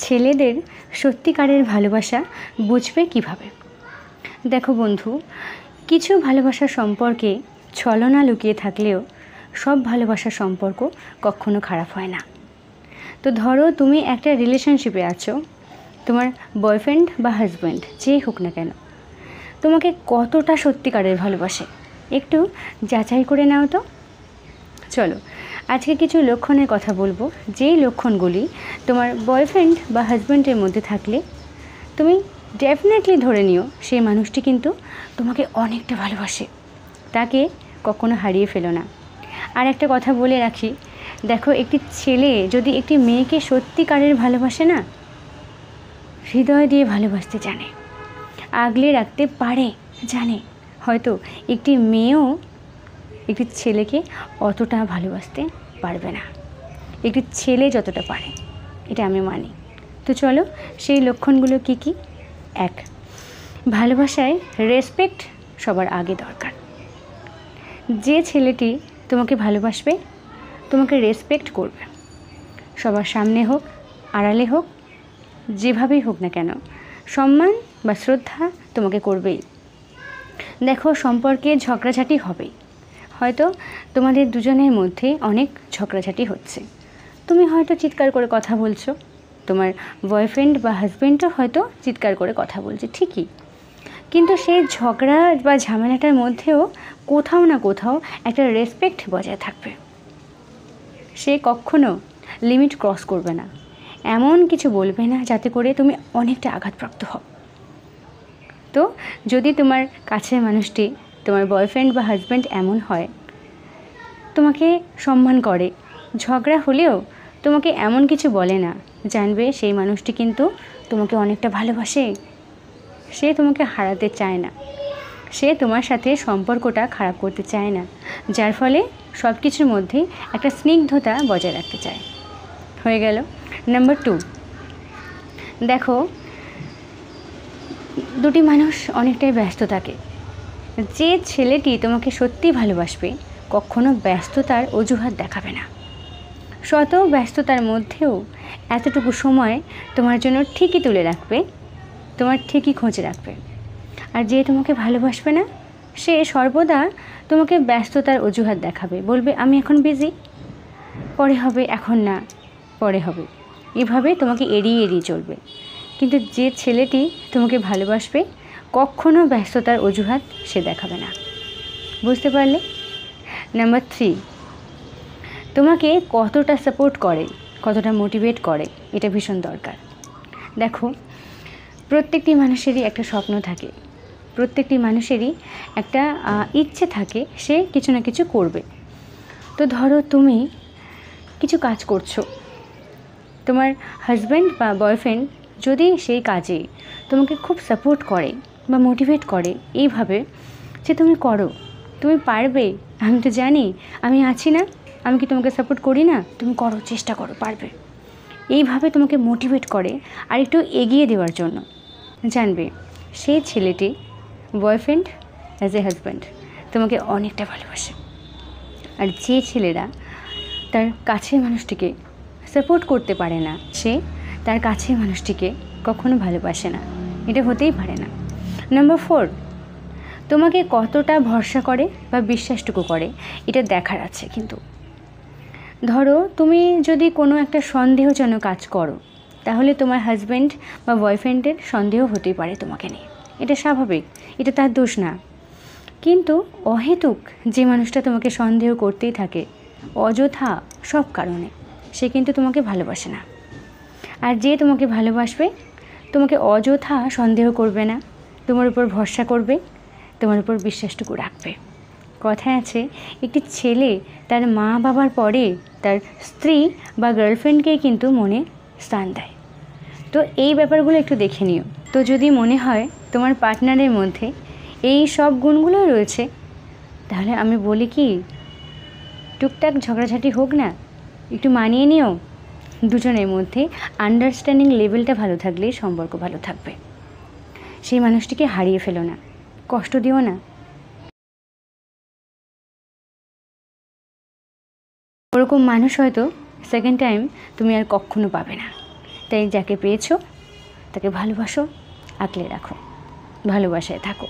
ছেলেদের সত্যিকারের ভালোবাসা বুঝবে কিভাবে? দেখো বন্ধু, কিছু ভালোবাসার সম্পর্কে ছলনা লুকিয়ে থাকলেও সব ভালোবাসার সম্পর্ক কখনো খারাপ হয় না। তো ধরো তুমি একটা রিলেশনশিপে আছো, তোমার বয়ফ্রেন্ড বা হাজব্যান্ড যেই হোক না কেন তোমাকে কতটা সত্যিকারের ভালোবাসে একটু যাচাই করে নাও তো। চলো আজকে কিছু লক্ষণের কথা বলবো, যেই লক্ষণগুলি তোমার বয়ফ্রেন্ড বা হাজব্যান্ডের মধ্যে থাকলে তুমি ডেফিনেটলি ধরে নিও সেই মানুষটি কিন্তু তোমাকে অনেকটা ভালোবাসে, তাকে কখনো হারিয়ে ফেলো না। আর একটা কথা বলে রাখি, দেখো একটি ছেলে যদি একটি মেয়েকে সত্যিকারের ভালোবাসে না, হৃদয় দিয়ে ভালোবাসতে জানে, আগলে রাখতে পারে, জানে, হয়তো একটি মেয়েও একটি ছেলেকে অতটা ভালোবাসতে পারবে না, একটি ছেলে যতটা পারে, এটা আমি মানি। তো চলো সেই লক্ষণগুলো কি কি। 1, ভালোবাসায় রেসপেক্ট সবার আগে দরকার। যে ছেলেটি তোমাকে ভালোবাসবে তোমাকে রেসপেক্ট করবে, সবার সামনে হোক আড়ালে হোক যেভাবেই হোক না কেন, সম্মান বা শ্রদ্ধা তোমাকে করবেই। দেখো সম্পর্কে ঝগড়াঝাটি হবেই, হয়তো তোমাদের দুজনের মধ্যে অনেক ঝগড়াঝাটি হচ্ছে, তুমি হয়তো চিৎকার করে কথা বলছো, তোমার বয়ফ্রেন্ড বা হাজব্যান্ডও হয়তো চিৎকার করে কথা বলছে, ঠিকই, কিন্তু সেই ঝগড়া বা ঝামেলাটার মধ্যেও কোথাও না কোথাও একটা রেসপেক্ট বজায় থাকবে। সে কখনো লিমিট ক্রস করবে না, এমন কিছু বলবে না যাতে করে তুমি অনেকটা আঘাতপ্রাপ্ত হও। তো যদি তোমার কাছের মানুষটি, তোমার বয়ফ্রেন্ড বা হাজব্যান্ড এমন হয়, তোমাকে সম্মান করে, ঝগড়া হলেও তোমাকে এমন কিছু বলে না, জানবে সেই মানুষটি কিন্তু তোমাকে অনেকটা ভালোবাসে, সে তোমাকে হারাতে চায় না, সে তোমার সাথে সম্পর্কটা খারাপ করতে চায় না, যার ফলে সব কিছুর মধ্যেই একটা স্নিগ্ধতা বজায় রাখতে চায়। হয়ে গেল। নাম্বার 2, দেখো দুটি মানুষ অনেকটাই ব্যস্ত থাকে। যে ছেলেটি তোমাকে সত্যি ভালোবাসবে কখনো ব্যস্ততার অজুহাত দেখাবে না, শত ব্যস্ততার মধ্যেও এতটুকু সময় তোমার জন্য ঠিকই তুলে রাখবে, তোমার ঠিকই খোঁজ রাখবে। আর যে তোমাকে ভালোবাসবে না সে সর্বদা তোমাকে ব্যস্ততার অজুহাত দেখাবে, বলবে আমি এখন বিজি, পরে হবে, এখন না, পরে হবে, এভাবে তোমাকে এড়িয়ে এড়িয়ে চলবে। কিন্তু যে ছেলেটি তোমাকে ভালোবাসবে কখনো ব্যস্ততার অজুহাত সে দেখাবে না। বুঝতে পারলে? নাম্বার 3, তোমাকে কতটা সাপোর্ট করে, কতটা মোটিভেট করে, এটা ভীষণ দরকার। দেখো প্রত্যেকটি মানুষেরই একটা স্বপ্ন থাকে, প্রত্যেকটি মানুষেরই একটা ইচ্ছে থাকে সে কিছু না কিছু করবে। তো ধরো তুমি কিছু কাজ করছো, তোমার হাজব্যান্ড বা বয়ফ্রেন্ড যদি সেই কাজে তোমাকে খুব সাপোর্ট করে বা মোটিভেট করে এইভাবে যে তুমি করো, তুমি পারবে, আমি তো জানি, আমি আছি না, আমি কি তোমাকে সাপোর্ট করি না, তুমি করো, চেষ্টা করো, পারবে, এইভাবে তোমাকে মোটিভেট করে আর একটু এগিয়ে দেওয়ার জন্য, জানবে সেই ছেলেটি বয়ফ্রেন্ড অ্যাজ এ হাজব্যান্ড তোমাকে অনেকটা ভালোবাসে। আর যে ছেলেরা তার কাছের মানুষটিকে সাপোর্ট করতে পারে না সে তার কাছের মানুষটিকে কখনো ভালোবাসে না, এটা হতেই পারে না। নাম্বার 4, তোমাকে কতটা ভরসা করে বা বিশ্বাসটুকু করে এটা দেখার আছে। কিন্তু ধরো তুমি যদি কোনো একটা সন্দেহজনক কাজ করো, তাহলে তোমার হাজব্যান্ড বা বয়ফ্রেন্ডের সন্দেহ হতেই পারে তোমাকে নিয়ে, এটা স্বাভাবিক, এটা তার দোষ না। কিন্তু অহেতুক যে মানুষটা তোমাকে সন্দেহ করতেই থাকে অযথা সব কারণে, সে কিন্তু তোমাকে ভালোবাসে না। আর যে তোমাকে ভালোবাসবে তোমাকে অযথা সন্দেহ করবে না, তোমার উপর ভরসা করবে, তোমার উপর বিশ্বাসটুকু রাখবে। কথায় আছে একটি ছেলে তার মা বাবার পরে তার স্ত্রী বা গার্লফ্রেন্ডকেই কিন্তু মনে স্থান দেয়। তো এই ব্যাপারগুলো একটু দেখে নিও। তো যদি মনে হয় তোমার পার্টনারের মধ্যে এই সব গুণগুলো রয়েছে, তাহলে আমি বলি কি, টুকটাক ঝগড়াঝাটি হোক না, একটু মানিয়ে নিও, দুজনের মধ্যে আন্ডারস্ট্যান্ডিং লেভেলটা ভালো থাকলেই সম্পর্ক ভালো থাকবে। সেই মানুষটিকে হারিয়ে ফেলো না, কষ্ট দিও না। ওরকম মানুষ হয়তো সেকেন্ড টাইম তুমি আর কখনো পাবে না। তাই যাকে পেয়েছো তাকে ভালোবাসো, আগলে রাখো, ভালোবাসায় থাকো।